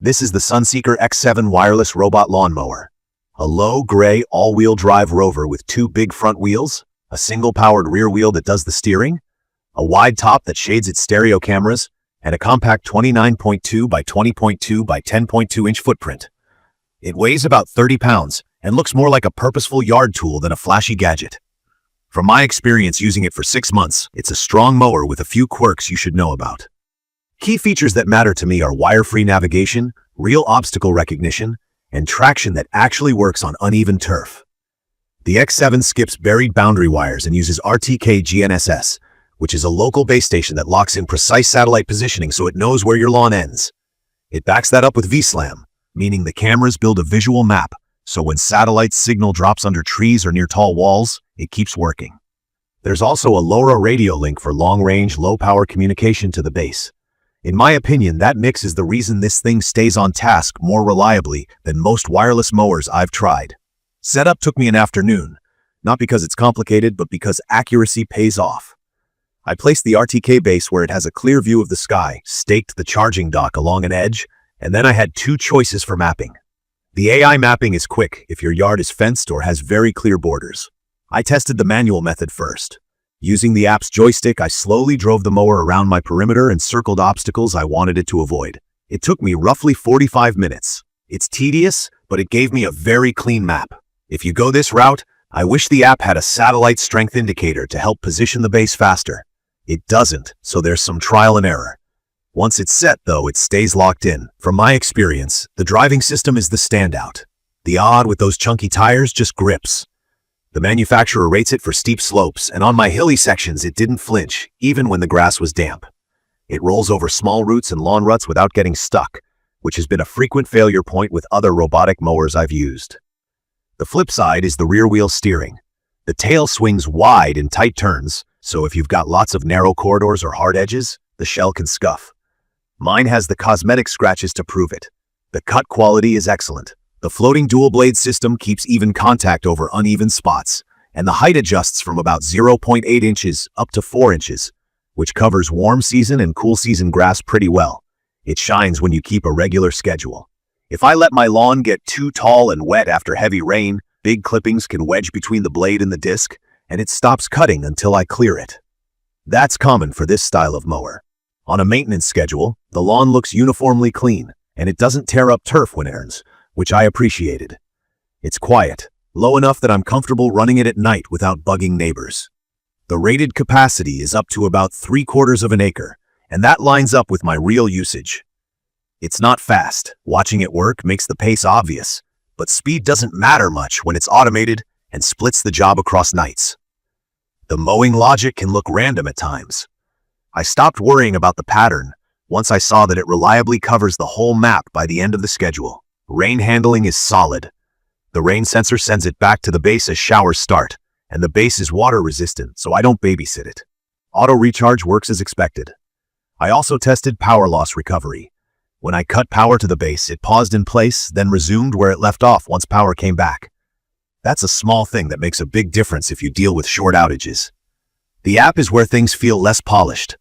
This is the SUNSEEKER X7 wireless robot lawnmower. A low, gray, all-wheel drive rover with two big front wheels, a single-powered rear wheel that does the steering, a wide top that shades its stereo cameras, and a compact 29.2 by 20.2 by 10.2 inch footprint. It weighs about 30 pounds and looks more like a purposeful yard tool than a flashy gadget. From my experience using it for 6 months, it's a strong mower with a few quirks you should know about. Key features that matter to me are wire-free navigation, real obstacle recognition, and traction that actually works on uneven turf. The X7 skips buried boundary wires and uses RTK GNSS, which is a local base station that locks in precise satellite positioning so it knows where your lawn ends. It backs that up with VSLAM, meaning the cameras build a visual map, so when satellite signal drops under trees or near tall walls, it keeps working. There's also a LoRa radio link for long-range, low-power communication to the base. In my opinion, that mix is the reason this thing stays on task more reliably than most wireless mowers I've tried. Setup took me an afternoon, not because it's complicated, but because accuracy pays off. I placed the RTK base where it has a clear view of the sky, staked the charging dock along an edge, and then I had two choices for mapping. The AI mapping is quick if your yard is fenced or has very clear borders. I tested the manual method first. Using the app's joystick, I slowly drove the mower around my perimeter and circled obstacles I wanted it to avoid. It took me roughly 45 minutes. It's tedious, but it gave me a very clean map. If you go this route, I wish the app had a satellite strength indicator to help position the base faster. It doesn't, so there's some trial and error. Once it's set, though, it stays locked in. From my experience, the driving system is the standout. The odd with those chunky tires just grips. The manufacturer rates it for steep slopes, and on my hilly sections it didn't flinch, even when the grass was damp. It rolls over small roots and lawn ruts without getting stuck, which has been a frequent failure point with other robotic mowers I've used. The flip side is the rear wheel steering. The tail swings wide in tight turns, so if you've got lots of narrow corridors or hard edges, the shell can scuff. Mine has the cosmetic scratches to prove it. The cut quality is excellent. The floating dual-blade system keeps even contact over uneven spots, and the height adjusts from about 0.8 inches up to 4 inches, which covers warm season and cool season grass pretty well. It shines when you keep a regular schedule. If I let my lawn get too tall and wet after heavy rain, big clippings can wedge between the blade and the disc, and it stops cutting until I clear it. That's common for this style of mower. On a maintenance schedule, the lawn looks uniformly clean, and it doesn't tear up turf when it turns, which I appreciated. It's quiet, low enough that I'm comfortable running it at night without bugging neighbors. The rated capacity is up to about 3/4 of an acre, and that lines up with my real usage. It's not fast. Watching it work makes the pace obvious, but speed doesn't matter much when it's automated and splits the job across nights. The mowing logic can look random at times. I stopped worrying about the pattern once I saw that it reliably covers the whole map by the end of the schedule. Rain handling is solid. The rain sensor sends it back to the base as showers start, and the base is water resistant, so I don't babysit it. Auto recharge works as expected. I also tested power loss recovery. When I cut power to the base, it paused in place, then resumed where it left off once power came back. That's a small thing that makes a big difference if you deal with short outages. The app is where things feel less polished.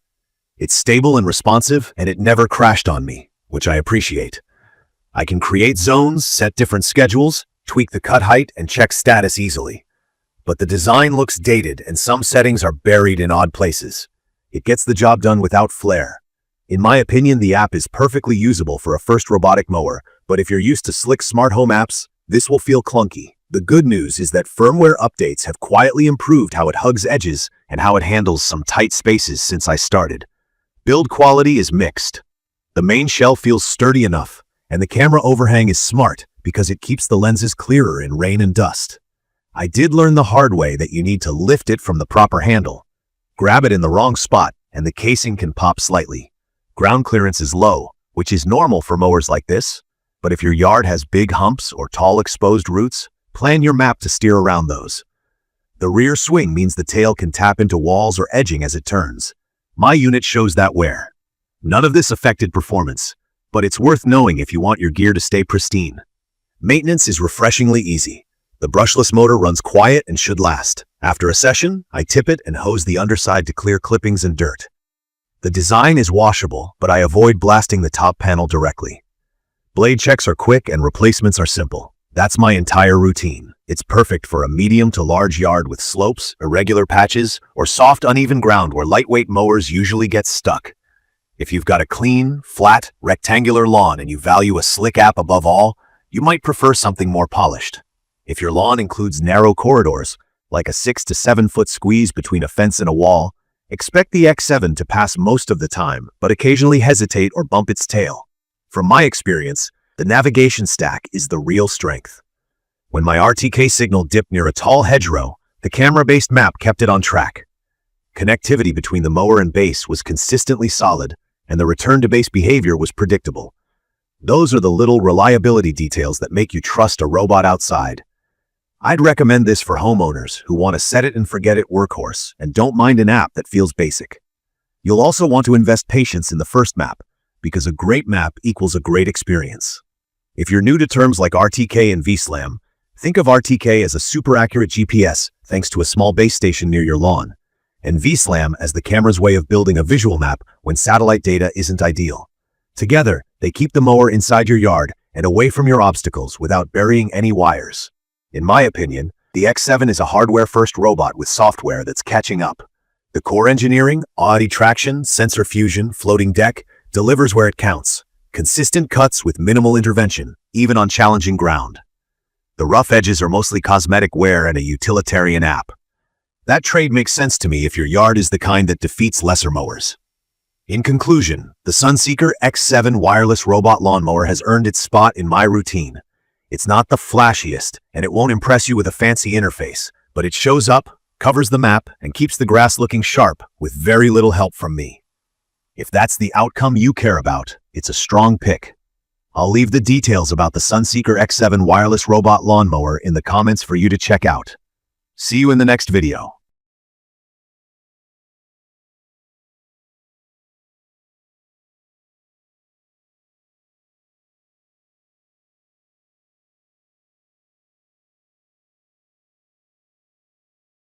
It's stable and responsive, and it never crashed on me, which I appreciate. I can create zones, set different schedules, tweak the cut height, and check status easily. But the design looks dated, and some settings are buried in odd places. It gets the job done without flair. In my opinion, the app is perfectly usable for a first robotic mower, but if you're used to slick smart home apps, this will feel clunky. The good news is that firmware updates have quietly improved how it hugs edges and how it handles some tight spaces since I started. Build quality is mixed. The main shell feels sturdy enough, and the camera overhang is smart because it keeps the lenses clearer in rain and dust. I did learn the hard way that you need to lift it from the proper handle. Grab it in the wrong spot, and the casing can pop slightly. Ground clearance is low, which is normal for mowers like this, but if your yard has big humps or tall exposed roots, plan your map to steer around those. The rear swing means the tail can tap into walls or edging as it turns. My unit shows that wear. None of this affected performance, but it's worth knowing if you want your gear to stay pristine. Maintenance is refreshingly easy. The brushless motor runs quiet and should last. After a session, I tip it and hose the underside to clear clippings and dirt. The design is washable, but I avoid blasting the top panel directly. Blade checks are quick and replacements are simple. That's my entire routine. It's perfect for a medium to large yard with slopes, irregular patches, or soft, uneven ground where lightweight mowers usually get stuck. If you've got a clean, flat, rectangular lawn and you value a slick app above all, you might prefer something more polished. If your lawn includes narrow corridors, like a 6 to 7 foot squeeze between a fence and a wall, expect the X7 to pass most of the time, but occasionally hesitate or bump its tail. From my experience, the navigation stack is the real strength. When my RTK signal dipped near a tall hedgerow, the camera-based map kept it on track. Connectivity between the mower and base was consistently solid, and the return-to-base behavior was predictable. Those are the little reliability details that make you trust a robot outside. I'd recommend this for homeowners who want a set-it-and-forget-it workhorse and don't mind an app that feels basic. You'll also want to invest patience in the first map, because a great map equals a great experience. If you're new to terms like RTK and VSLAM, think of RTK as a super accurate GPS thanks to a small base station near your lawn, and VSLAM as the camera's way of building a visual map when satellite data isn't ideal. Together, they keep the mower inside your yard and away from your obstacles without burying any wires. In my opinion, the X7 is a hardware-first robot with software that's catching up. The core engineering, Audi traction, sensor fusion, floating deck, delivers where it counts. Consistent cuts with minimal intervention, even on challenging ground. The rough edges are mostly cosmetic wear and a utilitarian app. That trade makes sense to me if your yard is the kind that defeats lesser mowers. In conclusion, the SUNSEEKER X7 wireless robot lawnmower has earned its spot in my routine. It's not the flashiest, and it won't impress you with a fancy interface, but it shows up, covers the map, and keeps the grass looking sharp with very little help from me. If that's the outcome you care about, it's a strong pick. I'll leave the details about the SUNSEEKER X7 wireless robot lawnmower in the comments for you to check out. See you in the next video.